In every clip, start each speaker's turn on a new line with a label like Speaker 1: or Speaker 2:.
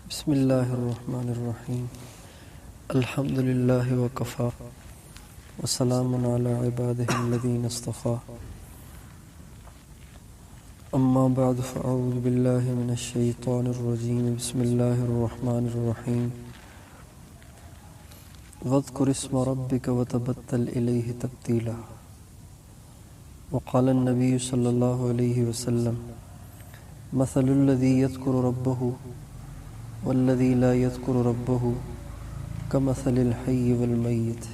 Speaker 1: بسم اللہ الرحمن الرحیم الحمد للہ وکفا وسلام علی عبادہ الذین اصطفا اما بعد فاعوذ باللہ من الشیطان الرجیم بسم اللہ الرحمن الرحیم واذکر اسم ربک وتبتل الیہ تبتیلا وقال النبی صلی اللہ علیہ وسلم مثل الذی یذکر ربہ والذی لا یذکر ربہ کمثل الحی والمیت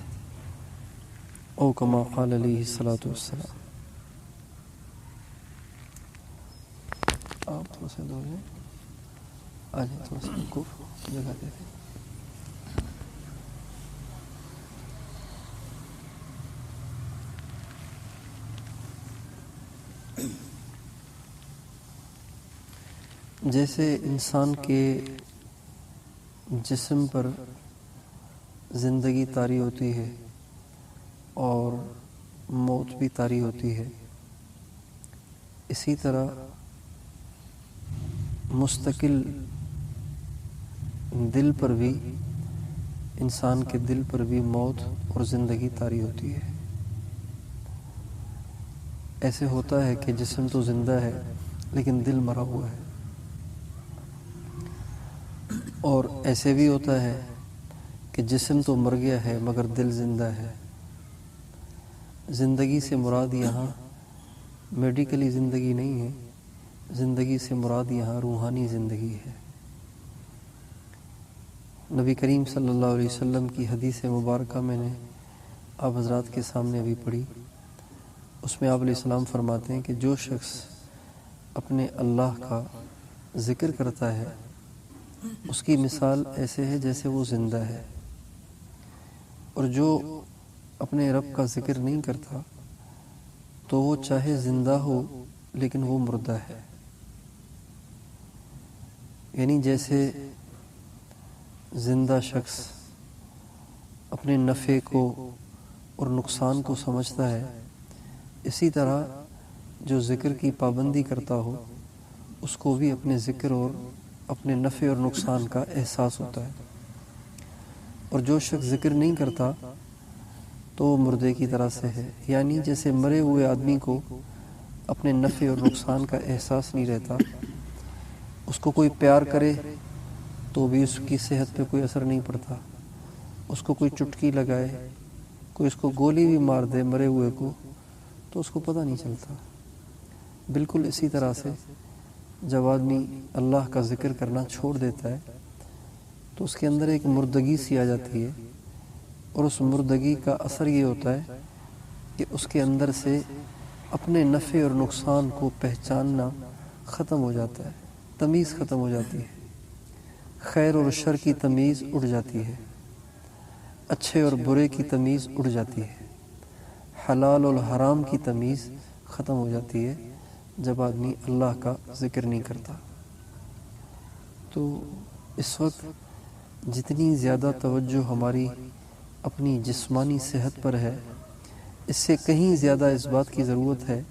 Speaker 1: او کما قال علیہ الصلاۃ والسلام۔ آپ تھوڑا سا دور جائیں، آ جائیں، تھوڑا سا کو جگہ دے دیں۔ جیسے انسان کے جسم پر زندگی طاری ہوتی ہے اور موت بھی طاری ہوتی ہے، اسی طرح مستقل دل پر بھی، انسان کے دل پر بھی موت اور زندگی طاری ہوتی ہے۔ ایسے ہوتا ہے کہ جسم تو زندہ ہے لیکن دل مرا ہوا ہے، اور ایسے بھی ہوتا ہے کہ جسم تو مر گیا ہے مگر دل زندہ ہے۔ زندگی سے مراد یہاں میڈیکلی زندگی نہیں ہے، زندگی سے مراد یہاں روحانی زندگی ہے۔ نبی کریم صلی اللہ علیہ وسلم کی حدیث مبارکہ میں نے آپ حضرات کے سامنے ابھی پڑھی، اس میں آپ علیہ السلام فرماتے ہیں کہ جو شخص اپنے اللہ کا ذکر کرتا ہے اس کی مثال ایسے ہے جیسے وہ زندہ ہے، اور جو اپنے رب کا ذکر نہیں کرتا تو وہ چاہے زندہ ہو لیکن وہ مردہ ہے۔ یعنی جیسے زندہ شخص اپنے نفع کو اور نقصان کو سمجھتا ہے، اسی طرح جو ذکر کی پابندی کرتا ہو اس کو بھی اپنے ذکر اور اپنے نفع اور نقصان کا احساس ہوتا ہے، اور جو شخص ذکر نہیں کرتا تو وہ مردے کی طرح سے ہے۔ یعنی جیسے مرے ہوئے آدمی کو اپنے نفع اور نقصان کا احساس نہیں رہتا، اس کو کوئی پیار کرے تو بھی اس کی صحت پہ کوئی اثر نہیں پڑتا، اس کو کوئی چٹکی لگائے، کوئی اس کو گولی بھی مار دے مرے ہوئے کو تو اس کو پتہ نہیں چلتا۔ بالکل اسی طرح سے جب آدمی اللہ کا ذکر کرنا چھوڑ دیتا ہے تو اس کے اندر ایک مردگی سی آ جاتی ہے، اور اس مردگی کا اثر یہ ہوتا ہے کہ اس کے اندر سے اپنے نفع اور نقصان کو پہچاننا ختم ہو جاتا ہے، تمیز ختم ہو جاتی ہے، خیر اور شر کی تمیز اڑ جاتی ہے، اچھے اور برے کی تمیز اڑ جاتی ہے، حلال اور حرام کی تمیز ختم ہو جاتی ہے جب آدمی اللہ کا ذکر نہیں کرتا۔ تو اس وقت جتنی زیادہ توجہ ہماری اپنی جسمانی صحت پر ہے، اس سے کہیں زیادہ اس بات کی ضرورت ہے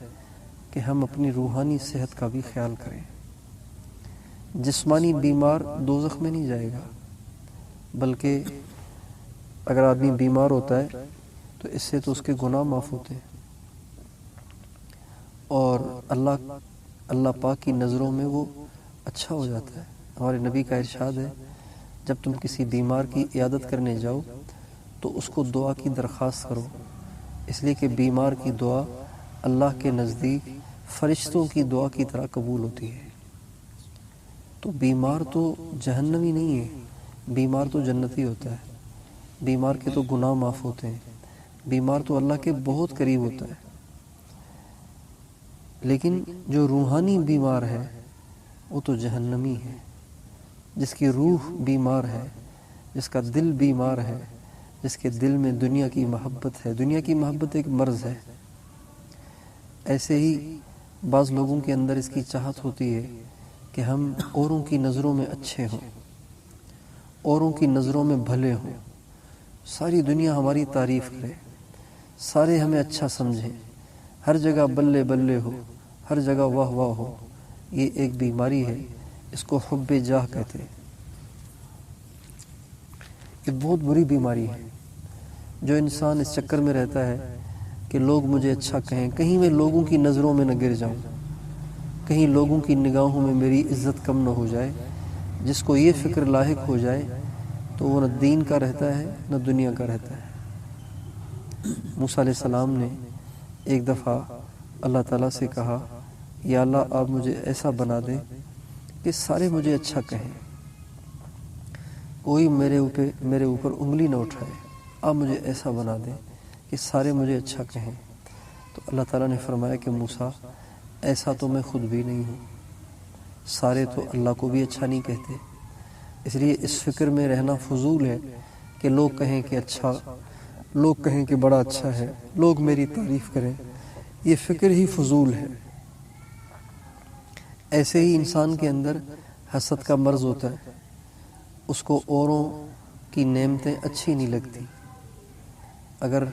Speaker 1: کہ ہم اپنی روحانی صحت کا بھی خیال کریں۔ جسمانی بیمار دوزخ میں نہیں جائے گا، بلکہ اگر آدمی بیمار ہوتا ہے تو اس سے تو اس کے گناہ معاف ہوتے ہیں، اور اللہ پاک کی نظروں میں وہ اچھا ہو جاتا ہے۔ ہمارے نبی کا ارشاد ہے جب تم کسی بیمار کی عیادت کرنے جاؤ تو اس کو دعا کی درخواست کرو، اس لیے کہ بیمار کی دعا اللہ کے نزدیک فرشتوں کی دعا کی طرح قبول ہوتی ہے۔ تو بیمار تو جہنمی نہیں ہے، بیمار تو جنتی ہوتا ہے، بیمار کے تو گناہ معاف ہوتے ہیں، بیمار تو اللہ کے بہت قریب ہوتا ہے۔ لیکن جو روحانی بیمار ہے وہ تو جہنمی ہے، جس کی روح بیمار ہے، جس کا دل بیمار ہے، جس کے دل میں دنیا کی محبت ہے۔ دنیا کی محبت ایک مرض ہے۔ ایسے ہی بعض لوگوں کے اندر اس کی چاہت ہوتی ہے کہ ہم اوروں کی نظروں میں اچھے ہوں، اوروں کی نظروں میں بھلے ہوں، ساری دنیا ہماری تعریف کرے، سارے ہمیں اچھا سمجھیں، ہر جگہ بلے بلے ہو، ہر جگہ واہ واہ ہو۔ یہ ایک بیماری ہے، اس کو حب جاہ کہتے ہیں۔ یہ بہت بری بیماری ہے۔ جو انسان اس چکر میں رہتا ہے کہ لوگ مجھے اچھا کہیں، کہیں میں لوگوں کی نظروں میں نہ گر جاؤں، کہیں لوگوں کی نگاہوں میں میری عزت کم نہ ہو جائے، جس کو یہ فکر لاحق ہو جائے تو وہ نہ دین کا رہتا ہے نہ دنیا کا رہتا ہے۔ موسیٰ علیہ السلام نے ایک دفعہ اللہ تعالیٰ سے کہا، یا اللہ آپ مجھے ایسا بنا دے کہ سارے مجھے اچھا کہیں، کوئی میرے اوپر انگلی نہ اٹھائے، آپ مجھے ایسا بنا دیں کہ سارے مجھے اچھا کہیں۔ تو اللہ تعالیٰ نے فرمایا کہ موسیٰ ایسا تو میں خود بھی نہیں ہوں، سارے تو اللہ کو بھی اچھا نہیں کہتے، اس لیے اس فکر میں رہنا فضول ہے کہ لوگ کہیں کہ اچھا، لوگ کہیں کہ بڑا اچھا ہے، لوگ میری تعریف کریں، یہ فکر ہی فضول ہے۔ ایسے ہی انسان کے اندر حسد کا مرض ہوتا ہے، اس کو اوروں کی نعمتیں اچھی نہیں لگتی، اگر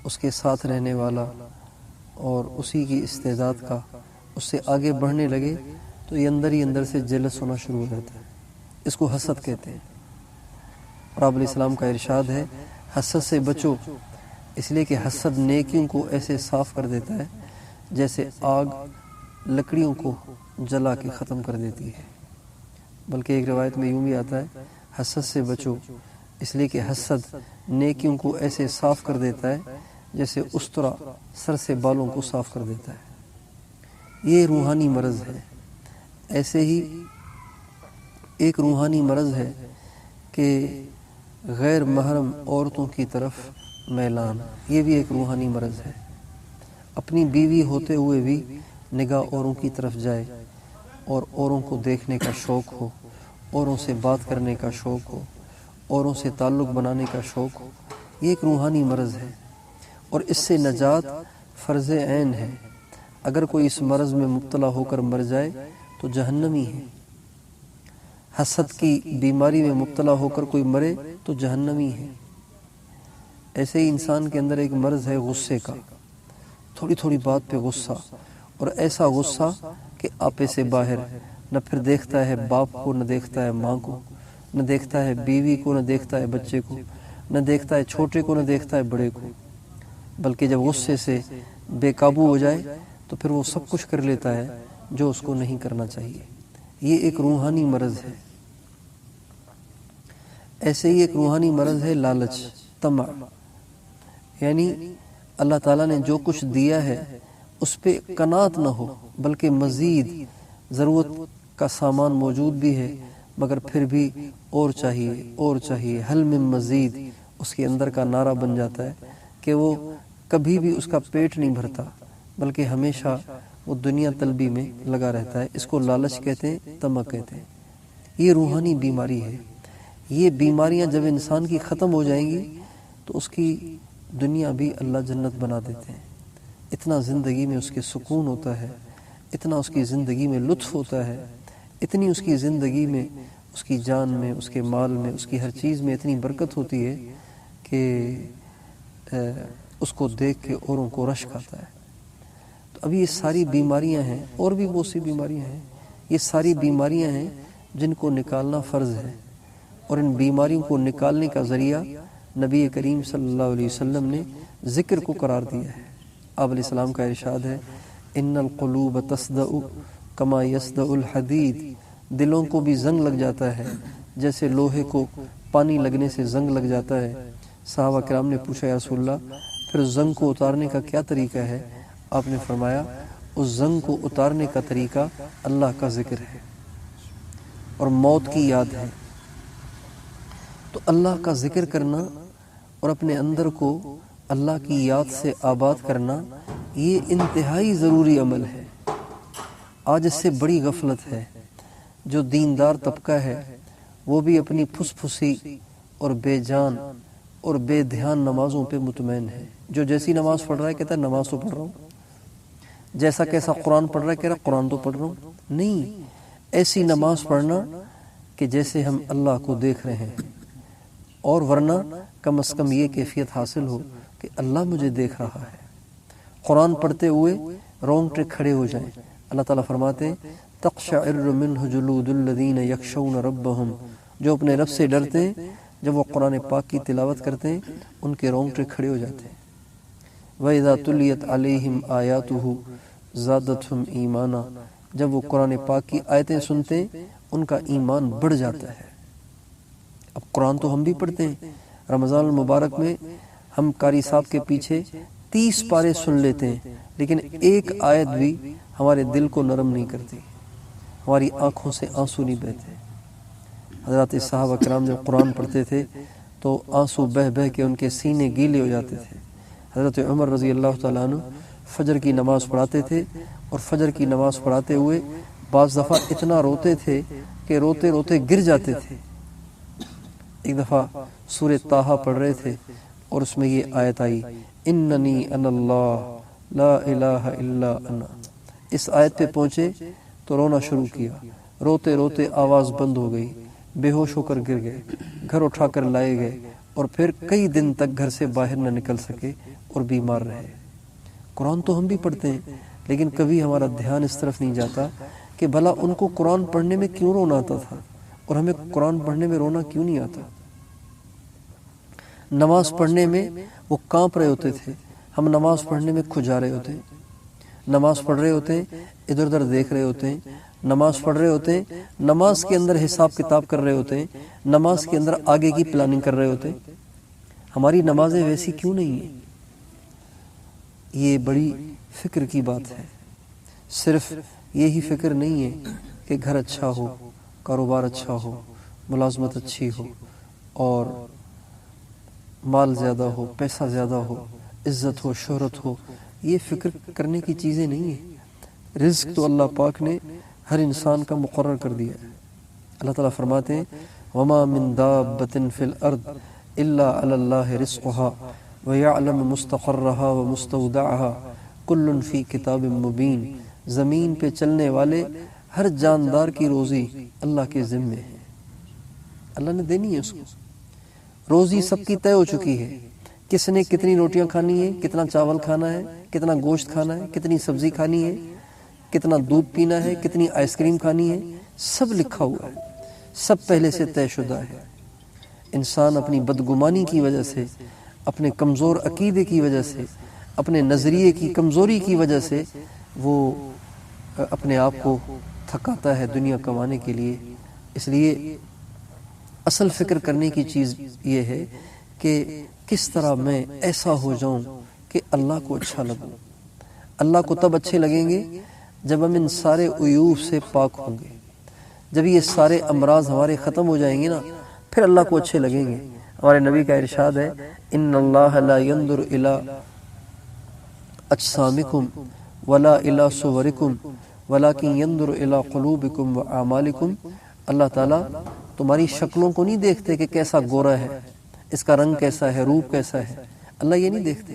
Speaker 1: اس کے ساتھ رہنے والا اور اسی کی استعداد کا اس سے آگے بڑھنے لگے تو یہ اندر ہی اندر سے جلس ہونا شروع ہو جاتا ہے، اس کو حسد کہتے ہیں۔ اور آپ علیہ السلام کا ارشاد ہے، حسد سے بچو، اس لیے کہ حسد نیکیوں کو ایسے صاف کر دیتا ہے جیسے آگ لکڑیوں کو جلا کے ختم کر دیتی ہے۔ بلکہ ایک روایت میں یوں بھی آتا ہے، حسد سے بچو اس لیے کہ حسد نیکیوں کو ایسے صاف کر دیتا ہے جیسے استرا سر سے بالوں کو صاف کر دیتا ہے۔ یہ روحانی مرض ہے۔ ایسے ہی ایک روحانی مرض ہے کہ غیر محرم عورتوں کی طرف میلان، یہ بھی ایک روحانی مرض ہے۔ اپنی بیوی ہوتے ہوئے بھی نگاہ اوروں کی طرف جائے اور اوروں کو دیکھنے کا شوق ہو، اوروں سے بات کرنے کا شوق ہو، اوروں سے تعلق بنانے کا شوق ہو، یہ ایک روحانی مرض ہے، اور اس سے نجات فرض عین ہے۔ اگر کوئی اس مرض میں مبتلا ہو کر مر جائے تو جہنمی ہے۔ حسد کی بیماری میں مبتلا ہو کر کوئی مرے تو جہنمی ہے۔ ایسے ہی انسان کے اندر ایک مرض ہے غصے کا، تھوڑی تھوڑی بات پہ غصہ، اور ایسا غصہ کہ آپے سے باہر، نہ پھر دیکھتا ہے باپ کو، نہ دیکھتا ہے ماں کو، نہ دیکھتا ہے بیوی کو، نہ دیکھتا ہے بچے کو، نہ دیکھتا ہے چھوٹے کو، نہ دیکھتا ہے بڑے کو، بلکہ جب غصے سے بے قابو ہو جائے تو پھر وہ سب کچھ کر لیتا ہے جو اس کو نہیں کرنا چاہیے۔ یہ ایک روحانی مرض ہے۔ ایسے ہی ایک روحانی مرض ہے لالچ، طمع، یعنی اللہ تعالیٰ نے جو کچھ دیا ہے اس پہ قناعت نہ ہو، بلکہ مزید ضرورت کا سامان موجود بھی ہے مگر پھر بھی اور چاہیے، اور چاہیے، حل من مزید اس کے اندر کا نعرہ بن جاتا ہے کہ وہ کبھی بھی اس کا پیٹ نہیں بھرتا، بلکہ ہمیشہ وہ دنیا طلبی میں لگا رہتا ہے۔ اس کو لالچ کہتے ہیں، طمع کہتے ہیں۔ یہ روحانی بیماری ہے۔ یہ بیماریاں جب انسان کی ختم ہو جائیں گی تو اس کی دنیا بھی اللہ جنت بنا دیتے ہیں۔ اتنا زندگی میں اس کے سکون ہوتا ہے، اتنا اس کی زندگی میں لطف ہوتا ہے، اتنی اس کی زندگی میں، اس کی جان میں، اس کے مال میں، اس کی ہر چیز میں اتنی برکت ہوتی ہے کہ اس کو دیکھ کے اوروں کو رشک آتا ہے۔ تو اب یہ ساری بیماریاں ہیں، اور بھی بہت سی بیماریاں ہیں، یہ ساری بیماریاں ہیں جن کو نکالنا فرض ہے، اور ان بیماریوں کو نکالنے کا ذریعہ نبی کریم صلی اللہ علیہ وسلم نے ذکر کو قرار دیا ہے۔ آپ علیہ السلام کا ارشاد ہے، ان القلوب تصدع کما یصدع الحدید، دلوں کو بھی زنگ لگ جاتا ہے جیسے لوہے کو پانی لگنے سے زنگ لگ جاتا ہے۔ صحابہ کرام نے پوچھا، یا رسول اللہ پھر زنگ کو اتارنے کا کیا طریقہ ہے؟ آپ نے فرمایا، اس زنگ کو اتارنے کا طریقہ اللہ کا ذکر ہے اور موت کی یاد ہے۔ تو اللہ کا ذکر کرنا اور اپنے اندر کو اللہ کی یاد سے آباد کرنا، یہ انتہائی ضروری عمل ہے۔ آج اس سے بڑی غفلت ہے۔ جو دیندار طبقہ ہے وہ بھی اپنی پھس پھسی اور بے جان اور بے دھیان نمازوں پہ مطمئن ہے۔ جو جیسی نماز پڑھ رہا ہے کہتا ہے نماز تو پڑھ رہا ہوں، جیسا کیسا قرآن پڑھ رہا ہے کہہ رہا قرآن تو پڑھ رہا ہوں۔ نہیں، ایسی نماز پڑھنا کہ جیسے ہم اللہ کو دیکھ رہے ہیں، اور ورنہ کم از کم یہ کیفیت حاصل ہو کہ اللہ مجھے دیکھ رہا ہے۔ قرآن پڑھتے ہوئے رونگٹے کھڑے ہو جائیں۔ اللہ تعالیٰ فرماتے ہیں، تقشعر منہ جلود الذین یخشون ربہم، جو اپنے رب سے ڈرتے ہیں جب وہ قرآن پاک کی تلاوت کرتے ہیں ان کے رونگٹے کھڑے ہو جاتے ہیں۔ وَإِذَا تُلِيَتْ عَلَيْهِمْ آيَاتُهُ زَادَتْهُمْ ایمانا، جب وہ قرآن پاک کی آیتیں سنتے ہیں ان کا ایمان بڑھ جاتا ہے۔ اب قرآن تو ہم بھی پڑھتے ہیں، رمضان المبارک میں ہم قاری صاحب کے پیچھے 30 پارے سن لیتے ہیں، لیکن ایک آیت بھی ہمارے دل کو نرم نہیں کرتی، ہماری آنکھوں سے آنسو نہیں بہتے۔ حضرات صحابہ کرام جب قرآن پڑھتے تھے تو آنسو بہہ بہہ کے ان کے سینے گیلے ہو جاتے تھے۔ حضرت عمر رضی اللہ تعالیٰ عنہ فجر کی نماز پڑھاتے تھے اور فجر کی نماز پڑھاتے ہوئے بعض دفعہ اتنا روتے تھے کہ روتے روتے گر جاتے تھے۔ ایک دفعہ سورہ طٰہٰ پڑھ رہے تھے اور اس میں یہ آیت آئی، اننی انا اللہ لا الہ الا انا۔ اس آیت پہ پہنچے تو رونا شروع کیا، روتے روتے آواز بند ہو گئی، بے ہوش ہو کر گر گئے، گھر اٹھا کر لائے گئے اور پھر کئی دن تک گھر سے باہر نہ نکل سکے اور بیمار رہے۔ قرآن تو ہم بھی پڑھتے ہیں لیکن کبھی ہمارا دھیان اس طرف نہیں جاتا کہ بھلا ان کو قرآن پڑھنے میں کیوں رونا آتا تھا اور ہمیں قرآن پڑھنے میں رونا کیوں نہیں آتا۔ نماز پڑھنے میں وہ کانپ رہے ہوتے تھے، ہم نماز پڑھنے میں کھجا رہے ہوتے ہیں، نماز پڑھ رہے ہوتے ہیں ادھر ادھر دیکھ رہے ہوتے ہیں، نماز پڑھ رہے ہوتے ہیں نماز کے اندر حساب کتاب کر رہے ہوتے ہیں، نماز کے اندر آگے کی پلاننگ کر رہے ہوتے ہیں۔ ہماری نمازیں ویسی کیوں نہیں ہیں؟ یہ بڑی فکر کی بات ہے۔ صرف یہی فکر نہیں ہے کہ گھر اچھا ہو، کاروبار اچھا ہو، ملازمت اچھی ہو اور مال زیادہ ہو، پیسہ زیادہ ہو، عزت ہو، شہرت ہو، یہ فکر کرنے کی چیزیں نہیں ہیں۔ رزق تو اللہ پاک نے ہر انسان کا مقرر کر دیا ہے۔ اللہ تعالیٰ فرماتے ہیں وَمَا مِن دَابَّةٍ فِي الْأَرْضِ إِلَّا عَلَى اللَّهِ رِزْقُهَا وَيَعْلَمُ مُسْتَقَرَّهَا وَمُسْتَوْدَعَهَا كُلٌّ فِي كِتَابٍ مُبِينٍ۔ زمین پہ چلنے والے ہر جاندار کی روزی اللہ کے ذمے ہے، اللہ نے دینی ہے اس کو۔ روزی سب کی طے ہو چکی ہے، کس نے کتنی روٹیاں کھانی ہے، کتنا چاول کھانا ہے، کتنا گوشت کھانا ہے، کتنی سبزی کھانی ہے، کتنا دودھ پینا ہے، کتنی آئس کریم کھانی ہے، سب لکھا ہوا ہے، سب پہلے سے طے شدہ ہے۔ انسان اپنی بدگمانی کی وجہ سے، اپنے کمزور عقیدے کی وجہ سے، اپنے نظریے کی کمزوری کی وجہ سے وہ اپنے آپ کو تھکاتا ہے دنیا کمانے کے لیے۔ اس لیے اصل فکر کرنے کی چیز یہ ہے کہ کس طرح میں ایسا ہو جاؤں کہ اللہ کو اچھا لگوں۔ اللہ کو تب اچھے لگیں گے جب ہم ان سارے عیوب سے پاک ہوں گے، جب یہ سارے امراض ہمارے ختم ہو جائیں گے نا، پھر اللہ کو اچھے لگیں گے۔ ہمارے نبی کا ارشاد ہے ان اللہ لا ينظر الى اجسامکم ولا الى صورکم ولکن ينظر الى قلوبکم واعمالکم۔ اللہ تعالیٰ تمہاری شکلوں کو نہیں دیکھتے کہ کیسا گورا ہے، اس کا رنگ کیسا ہے، روپ کیسا ہے، اللہ یہ نہیں دیکھتے۔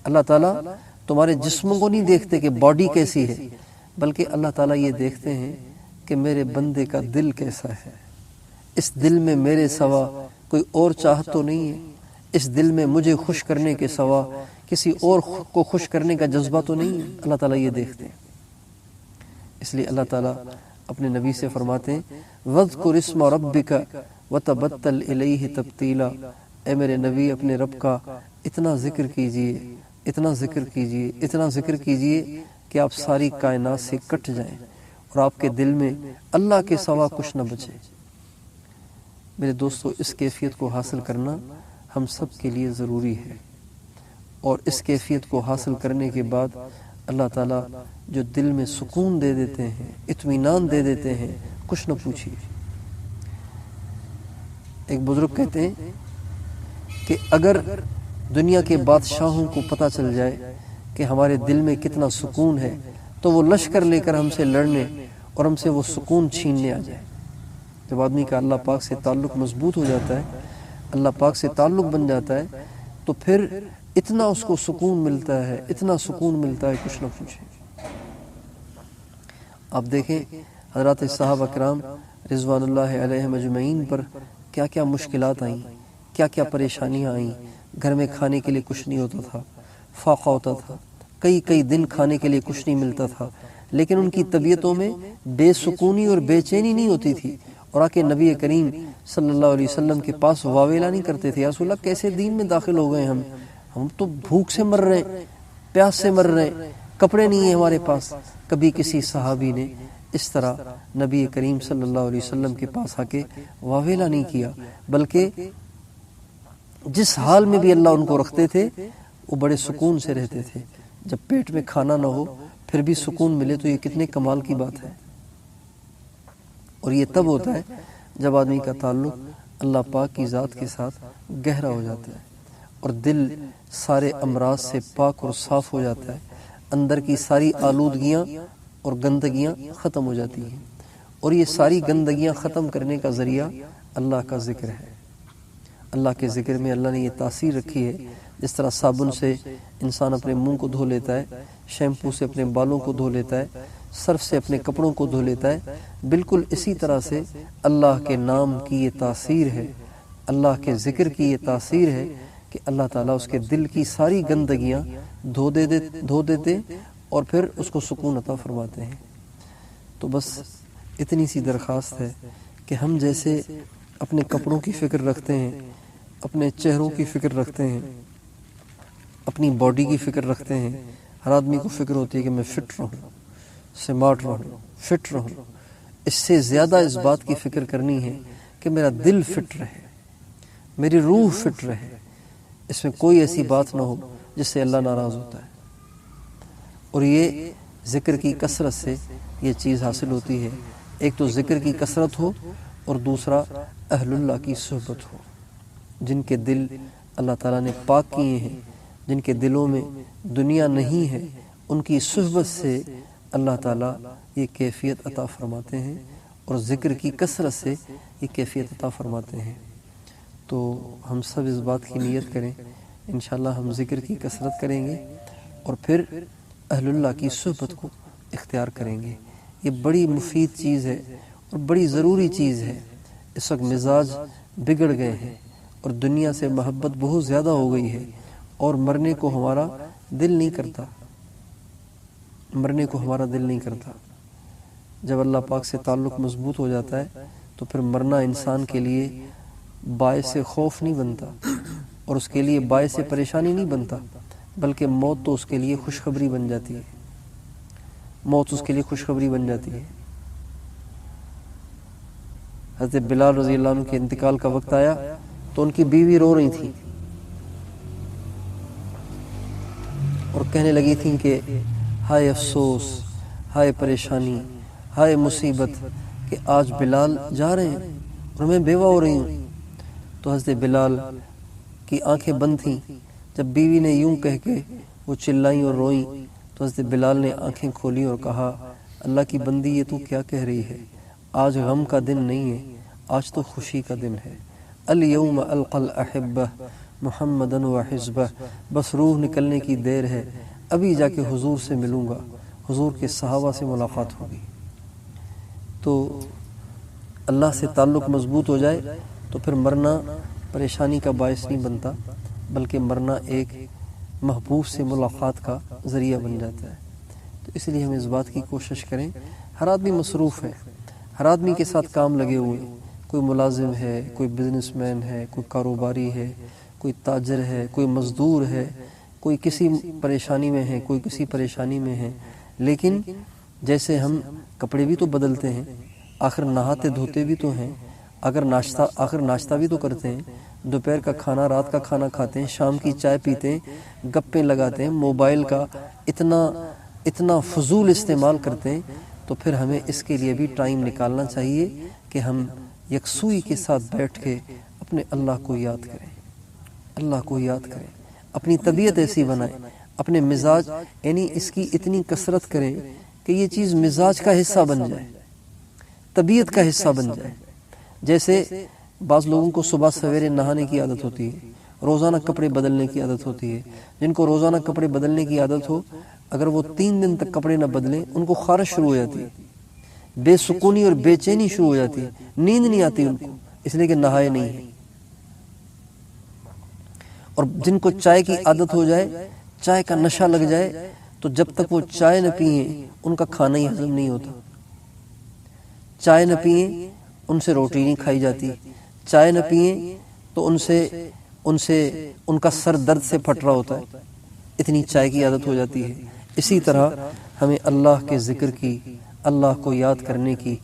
Speaker 1: اللہ تعالیٰ تمہارے جسموں کو نہیں دیکھتے کہ باڈی کیسی ہے، بلکہ اللہ تعالیٰ یہ دیکھتے ہیں کہ میرے بندے کا دل کیسا ہے، اس دل میں میرے سوا کوئی اور چاہت تو نہیں ہے، اس دل میں مجھے خوش کرنے کے سوا کسی اور کو خوش کرنے کا جذبہ تو نہیں ہے، اللہ تعالیٰ یہ دیکھتے ہیں۔ اس لیے اللہ تعالیٰ اپنے نبی سے فرماتے ہیں وَاذْكُرِ اسْمَ رَبِّكَ وَتَبَتَّلْ إِلَيْهِ تَبْتِيلًا۔ اے میرے نبی اپنے رب کا اتنا ذکر کیجئے، اتنا ذکر کیجئے، اتنا ذکر کیجئے کہ آپ ساری کائنات سے کٹ جائیں اور آپ کے دل میں اللہ کے سوا کچھ نہ بچے۔ میرے دوستو، اس کیفیت کو حاصل کرنا ہم سب کے لیے ضروری ہے، اور اس کیفیت کو حاصل کرنے کے بعد اللہ تعالیٰ جو دل میں سکون دے دیتے ہیں، اطمینان دے دیتے ہیں، کچھ نہ پوچھیے۔ ایک بزرگ کہتے ہیں کہ اگر دنیا کے بادشاہوں کو پتہ چل جائے کہ ہمارے دل میں کتنا سکون ہے تو وہ لشکر لے کر ہم سے لڑنے اور ہم سے وہ سکون چھیننے آ جائے۔ جب آدمی کا اللہ پاک سے تعلق مضبوط ہو جاتا ہے، اللہ پاک سے تعلق بن جاتا ہے، تو پھر اتنا اس کو سکون ملتا ہے، اتنا سکون ملتا ہے کچھ نہ پوچھیں۔ آپ دیکھیں حضرات صحابہ کرام رضوان اللہ علیہم اجمعین پر کیا کیا مشکلات آئیں، کیا کیا پریشانیاں آئیں۔ گھر میں کھانے کے لیے کچھ نہیں ہوتا تھا، فاقہ ہوتا تھا، کئی دن کھانے کے لیے کچھ نہیں ملتا تھا، لیکن ان کی طبیعتوں میں بے سکونی اور بے چینی نہیں ہوتی تھی، اور آ کے نبی کریم صلی اللہ علیہ وسلم کے پاس واویلا نہیں کرتے تھے، یا رسول اللہ کیسے دین میں داخل ہو گئے ہم تو بھوک سے مر رہے ہیں، پیاس سے مر رہے ہیں، کپڑے نہیں ہیں ہمارے پاس۔ کبھی کسی صحابی نے اس طرح نبی کریم صلی اللہ علیہ وسلم کے پاس آ کے واویلا نہیں کیا، بلکہ جس حال میں بھی اللہ ان کو رکھتے تھے وہ بڑے سکون سے رہتے تھے۔ جب پیٹ میں کھانا نہ ہو پھر بھی سکون ملے تو یہ کتنے کمال کی بات ہے۔ اور یہ تب ہوتا ہے جب آدمی کا تعلق اللہ پاک کی ذات کے ساتھ گہرا ہو جاتا ہے اور دل سارے امراض سے پاک اور صاف ہو جاتا ہے، اندر کی ساری آلودگیاں اور گندگیاں ختم ہو جاتی ہیں، اور یہ ساری گندگیاں ختم کرنے کا ذریعہ اللہ کا ذکر ہے۔ اللہ کے ذکر میں اللہ نے یہ تاثیر رکھی ہے، جس طرح صابن سے انسان اپنے منہ کو دھو لیتا ہے، شیمپو سے اپنے بالوں کو دھو لیتا ہے، صرف سے اپنے کپڑوں کو دھو لیتا ہے، بالکل اسی طرح سے اللہ کے نام کی یہ تاثیر ہے، اللہ کے ذکر کی یہ تاثیر ہے کہ اللہ تعالیٰ اس کے دل کی ساری گندگیاں دھو دیتے اور پھر اس کو سکون عطا فرماتے ہیں۔ تو بس اتنی سی درخواست ہے کہ ہم جیسے اپنے کپڑوں کی فکر رکھتے ہیں، اپنے چہروں کی فکر رکھتے ہیں، اپنی باڈی کی فکر رکھتے ہیں، ہر آدمی کو فکر ہوتی ہے کہ میں فٹ رہوں، سمارٹ رہوں، فٹ رہوں، اس سے زیادہ اس بات کی فکر کرنی ہے کہ میرا دل فٹ رہے، میری روح فٹ رہے، اس میں کوئی ایسی بات نہ ہو جس سے اللہ ناراض ہوتا ہے۔ اور یہ ذکر کی کثرت سے یہ چیز حاصل ہوتی ہے، ایک تو ذکر کی کثرت ہو اور دوسرا اہل اللہ کی صحبت ہو، جن کے دل اللہ تعالیٰ نے پاک کیے ہیں، جن کے دلوں میں دنیا نہیں ہے، ان کی صحبت سے اللہ تعالیٰ یہ کیفیت عطا فرماتے ہیں، اور ذکر کی کثرت سے یہ کیفیت عطا فرماتے ہیں۔ تو ہم سب اس بات کی نیت کریں، انشاءاللہ ہم ذکر کی کثرت کریں گے اور پھر اہل اللہ کی صحبت کو اختیار کریں گے۔ یہ بڑی مفید چیز ہے اور بڑی ضروری چیز ہے۔ اس وقت مزاج بگڑ گئے ہیں اور دنیا سے محبت بہت زیادہ ہو گئی ہے، اور مرنے کو ہمارا دل نہیں کرتا، مرنے کو ہمارا دل نہیں کرتا۔ جب اللہ پاک سے تعلق مضبوط ہو جاتا ہے تو پھر مرنا انسان کے لیے باعث خوف نہیں بنتا اور اس کے لیے باعث پریشانی نہیں بنتا، بلکہ موت تو اس کے لیے خوشخبری بن جاتی ہے، موت اس کے لیے خوشخبری بن جاتی ہے۔ حضرت بلال رضی اللہ عنہ کے انتقال کا وقت آیا تو ان کی بیوی رو رہی تھی اور کہنے لگی تھیں کہ ہائے افسوس، ہائے پریشانی، ہائے مصیبت کہ آج بلال جا رہے ہیں اور میں بیوہ ہو رہی ہوں۔ تو حضرت بلال کی آنکھیں بند تھیں، جب بیوی نے یوں کہہ کے وہ چلائیں اور روئیں تو حضرت بلال نے آنکھیں کھولی اور کہا، اللہ کی بندی یہ تو کیا کہہ رہی ہے، آج غم کا دن نہیں ہے، آج تو خوشی کا دن ہے۔ الیوم القی الاحبہ محمدن و حزبہ، بس روح نکلنے کی دیر ہے، ابھی جا کے حضور سے ملوں گا، حضور کے صحابہ سے ملاقات ہوگی۔ تو اللہ سے تعلق مضبوط ہو جائے تو پھر مرنا پریشانی کا باعث نہیں بنتا، بلکہ مرنا ایک محبوب سے ملاقات کا ذریعہ بن جاتا ہے۔ تو اس لیے ہم اس بات کی کوشش کریں، ہر آدمی مصروف ہے، ہر آدمی کے ساتھ کام لگے ہوئے ہیں، کوئی ملازم ہے، کوئی بزنس مین ہے، کوئی کاروباری ہے، کوئی تاجر ہے، کوئی مزدور ہے، کوئی کسی پریشانی میں ہے، کوئی کسی پریشانی میں ہے، لیکن جیسے ہم کپڑے بھی تو بدلتے ہیں، آخر نہاتے دھوتے بھی تو ہیں، آخر ناشتہ بھی تو کرتے ہیں، دوپہر کا کھانا، رات کا کھانا کھاتے ہیں، شام کی چائے پیتے ہیں، گپیں لگاتے ہیں، موبائل کا اتنا فضول استعمال کرتے ہیں، تو پھر ہمیں اس کے لیے بھی ٹائم نکالنا چاہیے کہ ہم یکسوئی کے ساتھ بیٹھ کے اپنے اللہ کو یاد کریں، اللہ کو یاد کریں، اپنی طبیعت ایسی بنائیں، اپنے مزاج یعنی اس کی اتنی کثرت کریں کہ یہ چیز مزاج کا حصہ بن جائے، طبیعت کا حصہ بن جائے۔ جیسے بعض لوگوں کو صبح سویرے نہانے کی عادت ہوتی ہے، روزانہ کپڑے بدلنے کی عادت ہوتی ہے، جن کو روزانہ کپڑے بدلنے کی عادت ہو، اگر وہ 3 دن تک کپڑے نہ بدلیں ان کو خارش شروع ہو جاتی ہے، بے سکونی اور بے چینی شروع ہو جاتی ہے، نیند نہیں آتی ان کو، اس لیے کہ نہائے نہیں ہیں۔ اور جن کو چائے کی عادت ہو جائے، چائے کا نشہ لگ جائے، تو جب تک وہ چائے نہ پئیں ان کا کھانا ہی ہضم نہیں ہوتا، چائے نہ پئیں ان سے روٹی نہیں کھائی جاتی، چائے نہ پئیں تو ان کا سر درد سے پھٹ رہا ہوتا ہے، اتنی چائے کی عادت ہو جاتی ہے۔ اسی طرح ہمیں اللہ کے ذکر کی، اللہ کو یاد کرنے کی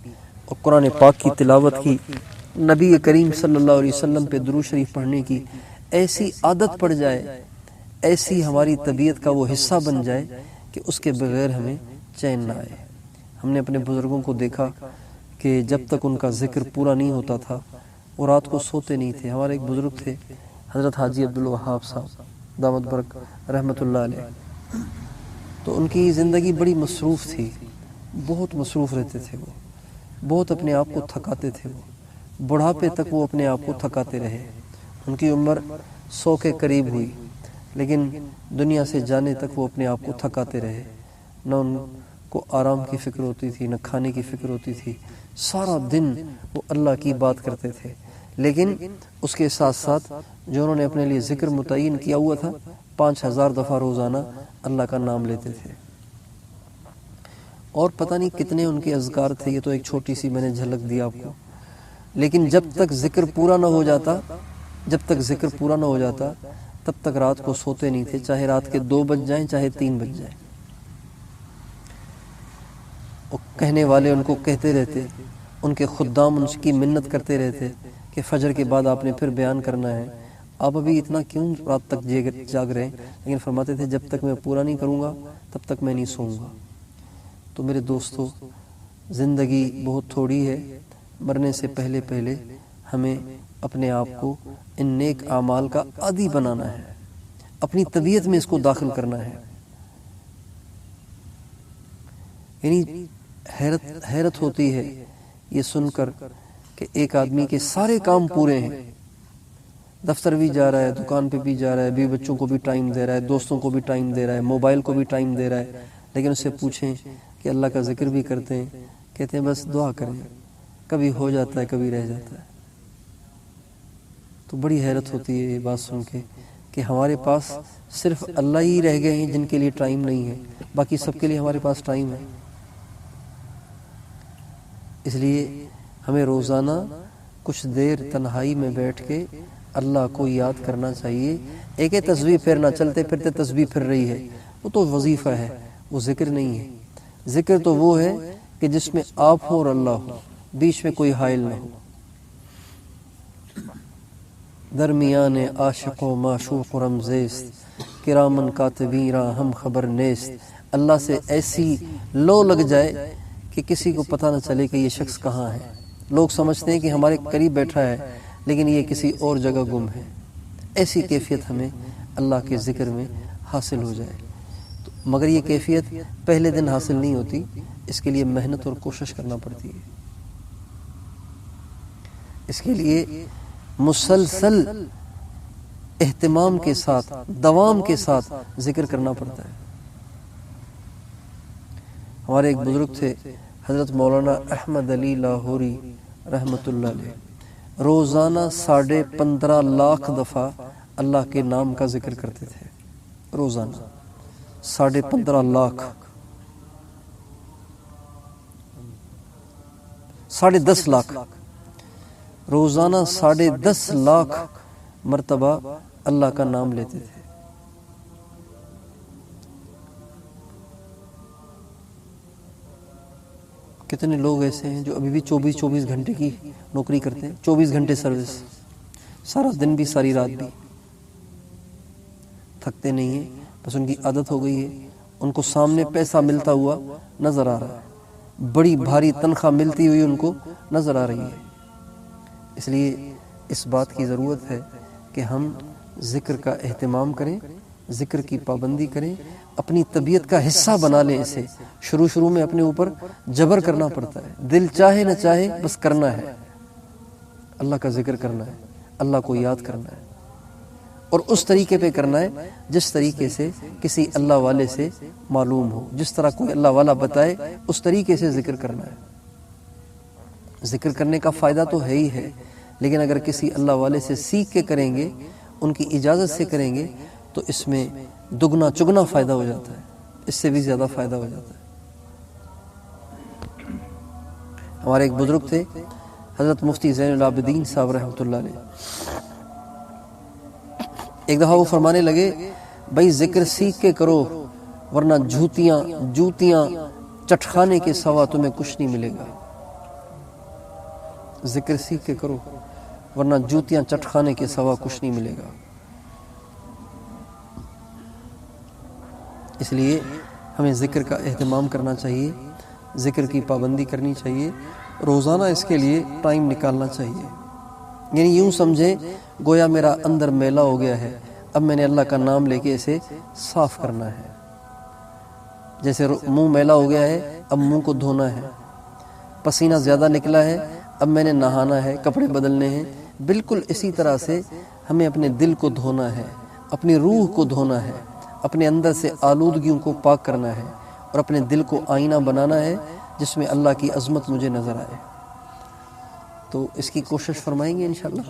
Speaker 1: اور قرآن پاک کی تلاوت کی، نبی کریم صلی اللہ علیہ وسلم پہ درود شریف پڑھنے کی ایسی عادت پڑ جائے، ایسی ہماری طبیعت کا وہ حصہ بن جائے کہ اس کے بغیر ہمیں چین نہ آئے۔ ہم نے اپنے بزرگوں کو دیکھا کہ جب تک ان کا ذکر پورا نہیں ہوتا تھا وہ رات کو سوتے نہیں تھے۔ ہمارے ایک بزرگ تھے حضرت حاجی عبدالوہاب صاحب دامت برک رحمۃ اللہ علیہ، تو ان کی زندگی بڑی مصروف تھی، بہت مصروف رہتے تھے، وہ بہت اپنے آپ کو تھکاتے تھے، وہ بڑھاپے تک وہ اپنے آپ کو تھکاتے رہے۔ ان کی عمر 100 کے قریب ہوئی، لیکن دنیا سے جانے تک وہ اپنے آپ کو تھکاتے رہے، نہ ان کو آرام کی فکر ہوتی تھی، نہ کھانے کی فکر ہوتی تھی، سارا دن وہ اللہ کی بات کرتے تھے۔ لیکن اس کے ساتھ ساتھ جو انہوں نے اپنے لیے ذکر متعین کیا ہوا تھا، 5000 دفعہ روزانہ اللہ کا نام لیتے تھے، اور پتہ نہیں کتنے ان کے اذکار تھے، یہ تو ایک چھوٹی سی میں نے جھلک دی آپ کو۔ لیکن جب تک ذکر پورا نہ ہو جاتا تب تک رات کو سوتے نہیں تھے، چاہے رات کے 2 بج جائیں چاہے 3 بج جائیں۔ اور کہنے والے ان کو کہتے رہتے، ان کے خدام ان کی منت کرتے رہتے کہ فجر کے بعد آپ نے پھر بیان کرنا ہے، آپ ابھی اتنا کیوں رات تک جاگ رہے ہیں؟ لیکن فرماتے تھے جب تک میں پورا نہیں کروں گا تب تک میں نہیں سوؤں گا۔ تو میرے دوستو، زندگی بہت تھوڑی ہے، مرنے سے پہلے ہمیں اپنے آپ کو ان نیک اعمال کا عادی بنانا ہے، اپنی طبیعت میں اس کو داخل کرنا ہے۔ یعنی حیرت ہوتی ہے یہ سن کر کہ ایک آدمی کے سارے کام پورے ہیں، دفتر بھی جا رہا ہے، دکان پہ بھی جا رہا ہے، بیوی بچوں کو بھی ٹائم دے رہا ہے، دوستوں کو بھی ٹائم دے رہا ہے، موبائل کو بھی ٹائم دے رہا ہے، لیکن اس سے پوچھیں کہ اللہ کا ذکر بھی کرتے ہیں؟ کہتے ہیں بس دعا کریں، کبھی ہو جاتا ہے کبھی رہ جاتا ہے۔ تو بڑی حیرت ہوتی ہے یہ بات سن کے کہ ہمارے پاس صرف اللہ ہی رہ گئے ہیں جن کے لیے ٹائم نہیں ہے، باقی سب کے لیے ہمارے پاس ٹائم ہے۔ اس لیے ہمیں روزانہ کچھ دیر تنہائی میں بیٹھ کے اللہ کو یاد کرنا چاہیے۔ ایک تسبیح پھرنا، چلتے پھرتے تسبیح پھر رہی ہے، وہ تو وظیفہ ہے، وہ ذکر نہیں ہے۔ ذکر تو وہ ہے کہ جس میں آپ ہو اور اللہ ہو، بیچ میں کوئی حائل نہ ہو، درمیان عاشق و معشوق رمزیست، کرامن کاتبین را ہم خبر نیست۔ اللہ سے ایسی لو لگ جائے کہ کسی کو پتہ نہ چلے کہ یہ شخص کہاں ہے۔ لوگ سمجھتے ہیں کہ ہمارے قریب بیٹھا ہے لیکن یہ کسی اور جگہ گم ہے۔ ایسی کیفیت ہمیں اللہ کے ذکر میں حاصل ہو جائے، مگر یہ کیفیت پہلے دن حاصل نہیں ہوتی، اس کے لیے محنت اور کوشش کرنا پڑتی ہے۔ اس کے لیے مسلسل اہتمام کے ساتھ، دوام کے ساتھ ذکر کرنا پڑتا ہے۔ ہمارے ایک بزرگ تھے حضرت مولانا احمد علی لاہوری رحمۃ اللہ علیہ، روزانہ 15.5 لاکھ دفعہ اللہ کے نام کا ذکر کرتے تھے، روزانہ 15.5 لاکھ، 10.5 لاکھ، روزانہ 10.5 لاکھ مرتبہ اللہ کا نام لیتے تھے۔ کتنے لوگ ایسے ہیں جو ابھی بھی 24 گھنٹے کی نوکری کرتے ہیں، 24 گھنٹے سروس، سارا دن بھی ساری رات بھی، تھکتے نہیں ہیں، بس ان کی عادت ہو گئی ہے۔ ان کو سامنے پیسہ ملتا ہوا نظر آ رہا ہے، بڑی بھاری تنخواہ ملتی ہوئی ان کو نظر آ رہی ہے۔ اس لیے اس بات کی ضرورت ہے کہ ہم ذکر کا اہتمام کریں، ذکر کی پابندی کریں، اپنی طبیعت کا حصہ بنا لیں اسے۔ شروع میں اپنے اوپر جبر کرنا پڑتا ہے، دل چاہے نہ چاہے بس کرنا ہے، اللہ کا ذکر کرنا ہے، اللہ کو یاد کرنا ہے، اور اس طریقے پہ کرنا ہے جس طریقے سے کسی اللہ والے سے معلوم ہو، جس طرح کوئی اللہ والا بتائے اس طریقے سے ذکر کرنا ہے۔ ذکر کرنے کا فائدہ تو ہے ہی ہے، لیکن اگر کسی اللہ والے سے سیکھ کے کریں گے، ان کی اجازت سے کریں گے، تو اس میں دگنا چگنا فائدہ ہو جاتا ہے، اس سے بھی زیادہ فائدہ ہو جاتا ہے۔ ہمارے ایک بزرگ تھے حضرت مفتی زین العابدین صاحب رحمۃ اللہ علیہ، ایک دفعہ وہ فرمانے لگے بھائی ذکر سیکھ کے کرو ورنہ جوتیاں چٹخانے کے سوا تمہیں کچھ نہیں ملے گا. ذکر سیکھ کے کرو ورنہ جوتیاں چٹخانے کے سوا کچھ نہیں ملے گا. اس لیے ہمیں ذکر کا اہتمام کرنا چاہیے، ذکر کی پابندی کرنی چاہیے، روزانہ اس کے لیے ٹائم نکالنا چاہیے. یعنی یوں سمجھیں گویا میرا اندر میلا ہو گیا ہے، اب میں نے اللہ کا نام لے کے اسے صاف کرنا ہے. جیسے منہ میلا ہو گیا ہے، اب منہ کو دھونا ہے. پسینہ زیادہ نکلا ہے، اب میں نے نہانا ہے، کپڑے بدلنے ہیں. بالکل اسی طرح سے ہمیں اپنے دل کو دھونا ہے، اپنی روح کو دھونا ہے، اپنے اندر سے آلودگیوں کو پاک کرنا ہے اور اپنے دل کو آئینہ بنانا ہے جس میں اللہ کی عظمت مجھے نظر آئے. تو اس کی کوشش فرمائیں گے انشاءاللہ.